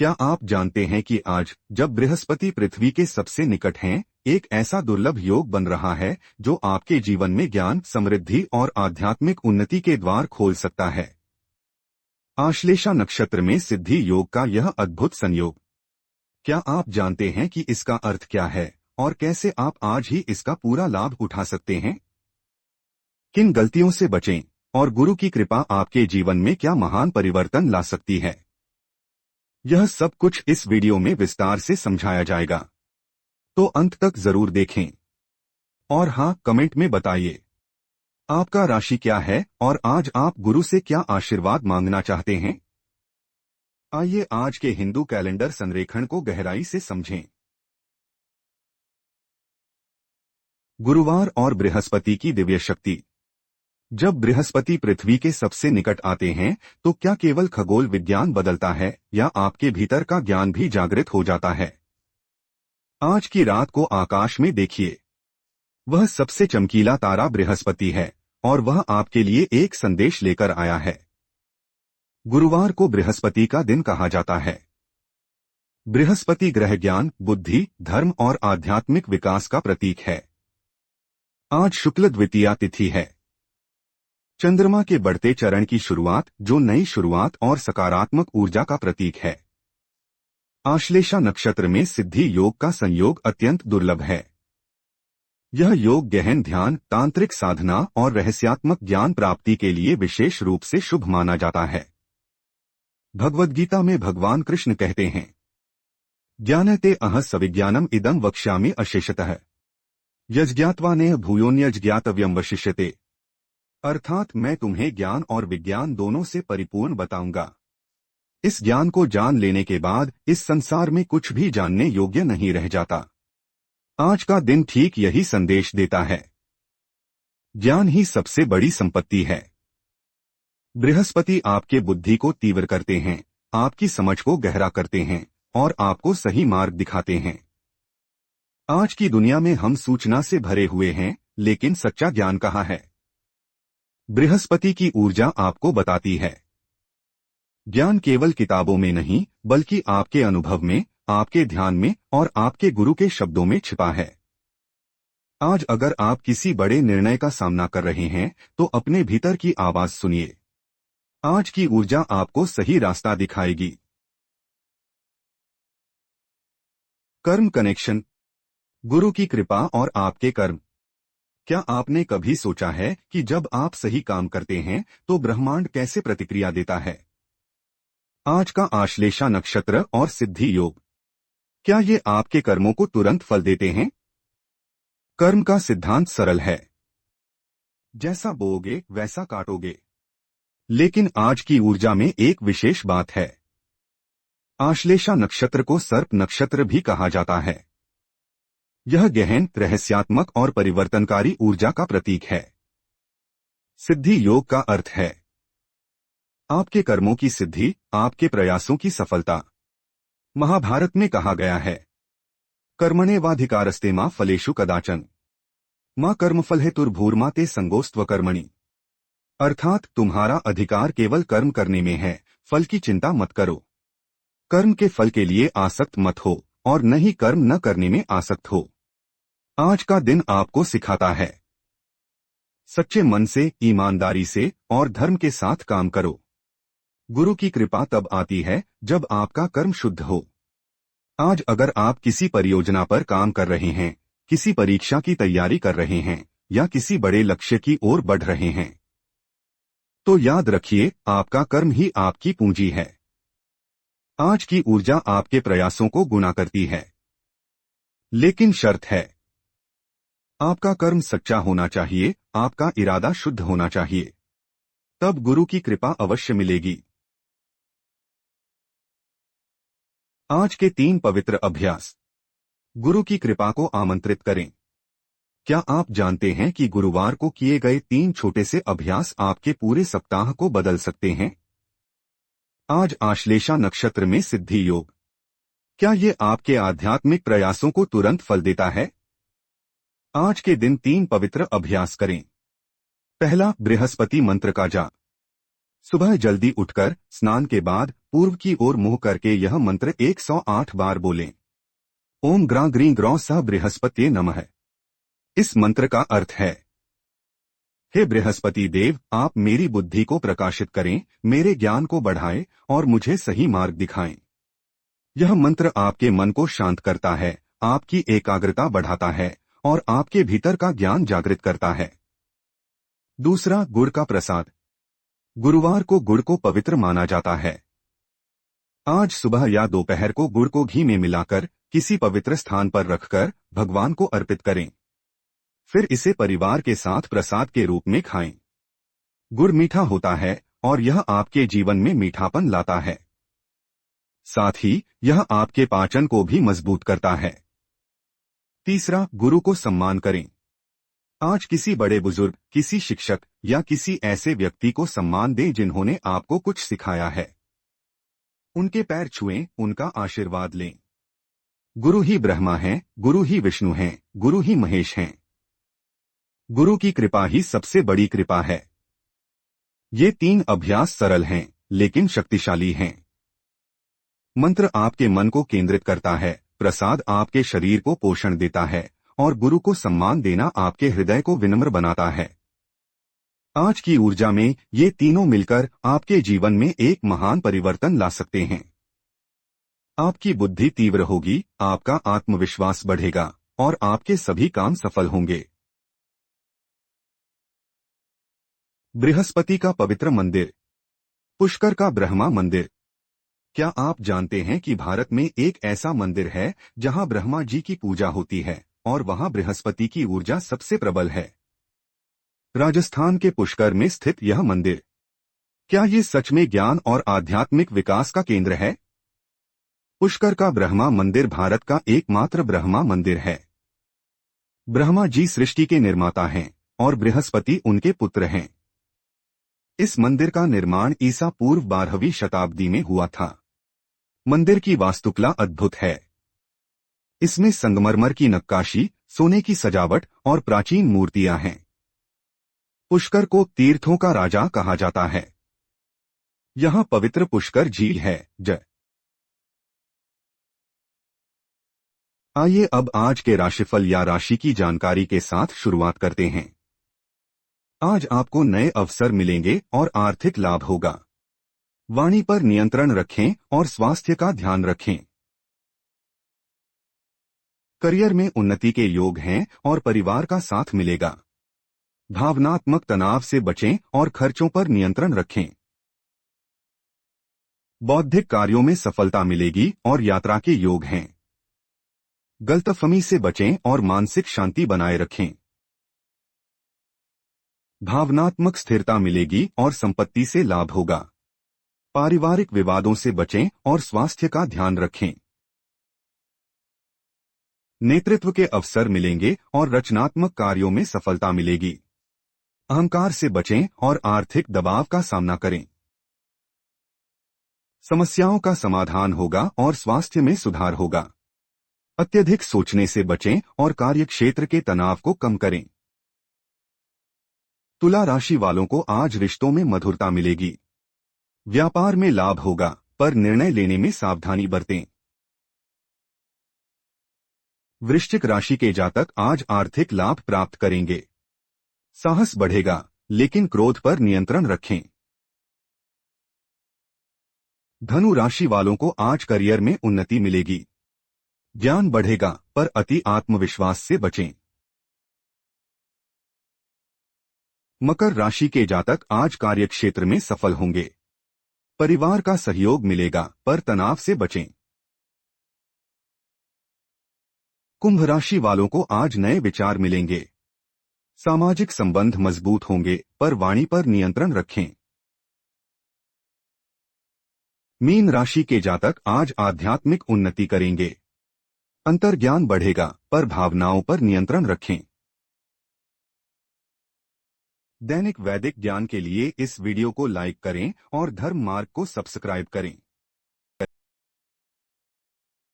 क्या आप जानते हैं कि आज जब बृहस्पति पृथ्वी के सबसे निकट हैं, एक ऐसा दुर्लभ योग बन रहा है जो आपके जीवन में ज्ञान, समृद्धि और आध्यात्मिक उन्नति के द्वार खोल सकता है। आश्लेषा नक्षत्र में सिद्धि योग का यह अद्भुत संयोग। क्या आप जानते हैं कि इसका अर्थ क्या है और कैसे आप आज ही इसका पूरा लाभ उठा सकते हैं? किन गलतियों से बचें और गुरु की कृपा आपके जीवन में क्या महान परिवर्तन ला सकती है? यह सब कुछ इस वीडियो में विस्तार से समझाया जाएगा, तो अंत तक जरूर देखें। और हाँ, कमेंट में बताइए आपका राशि क्या है और आज आप गुरु से क्या आशीर्वाद मांगना चाहते हैं। आइए आज के हिंदू कैलेंडर संरेखण को गहराई से समझें। गुरुवार और बृहस्पति की दिव्य शक्ति। जब बृहस्पति पृथ्वी के सबसे निकट आते हैं तो क्या केवल खगोल विज्ञान बदलता है या आपके भीतर का ज्ञान भी जागृत हो जाता है? आज की रात को आकाश में देखिए, वह सबसे चमकीला तारा बृहस्पति है और वह आपके लिए एक संदेश लेकर आया है। गुरुवार को बृहस्पति का दिन कहा जाता है। बृहस्पति ग्रह ज्ञान, बुद्धि, धर्म और आध्यात्मिक विकास का प्रतीक है। आज शुक्ल द्वितीया तिथि है। चंद्रमा के बढ़ते चरण की शुरुआत, जो नई शुरुआत और सकारात्मक ऊर्जा का प्रतीक है। आश्लेषा नक्षत्र में सिद्धि योग का संयोग अत्यंत दुर्लभ है। यह योग गहन ध्यान, तांत्रिक साधना और रहस्यात्मक ज्ञान प्राप्ति के लिए विशेष रूप से शुभ माना जाता है। भगवद गीता में भगवान कृष्ण कहते हैं, ज्ञानते अह सविज्ञानम इदं वक्ष्यामि अशेषतः यज्ञात्वा नेह भूयोन्यज्ञातव्यम वशिष्यते। अर्थात मैं तुम्हें ज्ञान और विज्ञान दोनों से परिपूर्ण बताऊंगा। इस ज्ञान को जान लेने के बाद इस संसार में कुछ भी जानने योग्य नहीं रह जाता। आज का दिन ठीक यही संदेश देता है। ज्ञान ही सबसे बड़ी संपत्ति है। बृहस्पति आपके बुद्धि को तीव्र करते हैं, आपकी समझ को गहरा करते हैं और आपको सही मार्ग दिखाते हैं। आज की दुनिया में हम सूचना से भरे हुए हैं, लेकिन सच्चा ज्ञान कहाँ है? बृहस्पति की ऊर्जा आपको बताती है। ज्ञान केवल किताबों में नहीं, बल्कि आपके अनुभव में, आपके ध्यान में और आपके गुरु के शब्दों में छिपा है। आज अगर आप किसी बड़े निर्णय का सामना कर रहे हैं तो अपने भीतर की आवाज सुनिए। आज की ऊर्जा आपको सही रास्ता दिखाएगी। कर्म कनेक्शन। गुरु की कृपा और आपके कर्म। क्या आपने कभी सोचा है कि जब आप सही काम करते हैं तो ब्रह्मांड कैसे प्रतिक्रिया देता है? आज का आश्लेषा नक्षत्र और सिद्धि योग, क्या ये आपके कर्मों को तुरंत फल देते हैं? कर्म का सिद्धांत सरल है, जैसा बोओगे वैसा काटोगे। लेकिन आज की ऊर्जा में एक विशेष बात है। आश्लेषा नक्षत्र को सर्प नक्षत्र भी कहा जाता है। यह गहन, रहस्यात्मक और परिवर्तनकारी ऊर्जा का प्रतीक है। सिद्धि योग का अर्थ है आपके कर्मों की सिद्धि, आपके प्रयासों की सफलता। महाभारत में कहा गया है, कर्मण्येवाधिकारस्ते मा फलेषु कदाचन मां कर्मफल हेतुर्भूर्मा ते संगोस्त्व कर्मणि। अर्थात तुम्हारा अधिकार केवल कर्म करने में है, फल की चिंता मत करो। कर्म के फल के लिए आसक्त मत हो और न ही कर्म न करने में आसक्त हो। आज का दिन आपको सिखाता है, सच्चे मन से, ईमानदारी से और धर्म के साथ काम करो। गुरु की कृपा तब आती है जब आपका कर्म शुद्ध हो। आज अगर आप किसी परियोजना पर काम कर रहे हैं, किसी परीक्षा की तैयारी कर रहे हैं या किसी बड़े लक्ष्य की ओर बढ़ रहे हैं, तो याद रखिए आपका कर्म ही आपकी पूंजी है। आज की ऊर्जा आपके प्रयासों को गुना करती है। लेकिन शर्त है, आपका कर्म सच्चा होना चाहिए, आपका इरादा शुद्ध होना चाहिए। तब गुरु की कृपा अवश्य मिलेगी। आज के 3 पवित्र अभ्यास। गुरु की कृपा को आमंत्रित करें। क्या आप जानते हैं कि गुरुवार को किए गए 3 छोटे से अभ्यास आपके पूरे सप्ताह को बदल सकते हैं? आज आश्लेषा नक्षत्र में सिद्धि योग, क्या ये आपके आध्यात्मिक प्रयासों को तुरंत फल देता है? आज के दिन 3 पवित्र अभ्यास करें। पहला, बृहस्पति मंत्र का जाप। सुबह जल्दी उठकर स्नान के बाद पूर्व की ओर मुंह करके यह मंत्र 108 बार बोलें। ओम ग्रां ग्रीं ग्रौं सह बृहस्पति नमः। इस मंत्र का अर्थ है, हे बृहस्पति देव, आप मेरी बुद्धि को प्रकाशित करें, मेरे ज्ञान को बढ़ाएं और मुझे सही मार्ग दिखाएं। यह मंत्र आपके मन को शांत करता है, आपकी एकाग्रता बढ़ाता है और आपके भीतर का ज्ञान जागृत करता है। दूसरा, गुड़ का प्रसाद। गुरुवार को गुड़ को पवित्र माना जाता है। आज सुबह या दोपहर को गुड़ को घी में मिलाकर किसी पवित्र स्थान पर रखकर भगवान को अर्पित करें। फिर इसे परिवार के साथ प्रसाद के रूप में खाएं। गुड़ मीठा होता है और यह आपके जीवन में मीठापन लाता है। साथ ही यह आपके पाचन को भी मजबूत करता है। तीसरा, गुरु को सम्मान करें। आज किसी बड़े बुजुर्ग, किसी शिक्षक या किसी ऐसे व्यक्ति को सम्मान दें जिन्होंने आपको कुछ सिखाया है। उनके पैर छुएं, उनका आशीर्वाद लें। गुरु ही ब्रह्मा हैं, गुरु ही विष्णु हैं, गुरु ही महेश हैं। गुरु की कृपा ही सबसे बड़ी कृपा है। ये 3 अभ्यास सरल हैं लेकिन शक्तिशाली हैं। मंत्र आपके मन को केंद्रित करता है, प्रसाद आपके शरीर को पोषण देता है और गुरु को सम्मान देना आपके हृदय को विनम्र बनाता है। आज की ऊर्जा में ये तीनों मिलकर आपके जीवन में एक महान परिवर्तन ला सकते हैं। आपकी बुद्धि तीव्र होगी, आपका आत्मविश्वास बढ़ेगा और आपके सभी काम सफल होंगे। बृहस्पति का पवित्र मंदिर। पुष्कर का ब्रह्मा मंदिर। क्या आप जानते हैं कि भारत में एक ऐसा मंदिर है जहां ब्रह्मा जी की पूजा होती है और वहां बृहस्पति की ऊर्जा सबसे प्रबल है? राजस्थान के पुष्कर में स्थित यह मंदिर, क्या ये सच में ज्ञान और आध्यात्मिक विकास का केंद्र है? पुष्कर का ब्रह्मा मंदिर भारत का एकमात्र ब्रह्मा मंदिर है। ब्रह्मा जी सृष्टि के निर्माता हैं और बृहस्पति उनके पुत्र हैं। इस मंदिर का निर्माण ईसा पूर्व 12वीं शताब्दी में हुआ था। मंदिर की वास्तुकला अद्भुत है। इसमें संगमरमर की नक्काशी, सोने की सजावट और प्राचीन मूर्तियां हैं। पुष्कर को तीर्थों का राजा कहा जाता है। यहां पवित्र पुष्कर झील है। आइए अब आज के राशिफल या राशि की जानकारी के साथ शुरुआत करते हैं। आज आपको नए अवसर मिलेंगे और आर्थिक लाभ होगा। वाणी पर नियंत्रण रखें और स्वास्थ्य का ध्यान रखें। करियर में उन्नति के योग हैं और परिवार का साथ मिलेगा। भावनात्मक तनाव से बचें और खर्चों पर नियंत्रण रखें। बौद्धिक कार्यों में सफलता मिलेगी और यात्रा के योग हैं। गलतफहमी से बचें और मानसिक शांति बनाए रखें। भावनात्मक स्थिरता मिलेगी और संपत्ति से लाभ होगा। पारिवारिक विवादों से बचें और स्वास्थ्य का ध्यान रखें। नेतृत्व के अवसर मिलेंगे और रचनात्मक कार्यों में सफलता मिलेगी। अहंकार से बचें और आर्थिक दबाव का सामना करें। समस्याओं का समाधान होगा और स्वास्थ्य में सुधार होगा। अत्यधिक सोचने से बचें और कार्यक्षेत्र के तनाव को कम करें। तुला राशि वालों को आज रिश्तों में मधुरता मिलेगी। व्यापार में लाभ होगा, पर निर्णय लेने में सावधानी बरतें। वृश्चिक राशि के जातक आज आर्थिक लाभ प्राप्त करेंगे। साहस बढ़ेगा, लेकिन क्रोध पर नियंत्रण रखें। धनु राशि वालों को आज करियर में उन्नति मिलेगी। ज्ञान बढ़ेगा, पर अति आत्मविश्वास से बचें। मकर राशि के जातक आज कार्यक्षेत्र में सफल होंगे। परिवार का सहयोग मिलेगा, पर तनाव से बचें। कुंभ राशि वालों को आज नए विचार मिलेंगे। सामाजिक संबंध मजबूत होंगे, पर वाणी पर नियंत्रण रखें। मीन राशि के जातक आज आध्यात्मिक उन्नति करेंगे। अंतर्ज्ञान बढ़ेगा, पर भावनाओं पर नियंत्रण रखें। दैनिक वैदिक ज्ञान के लिए इस वीडियो को लाइक करें और धर्म मार्ग को सब्सक्राइब करें।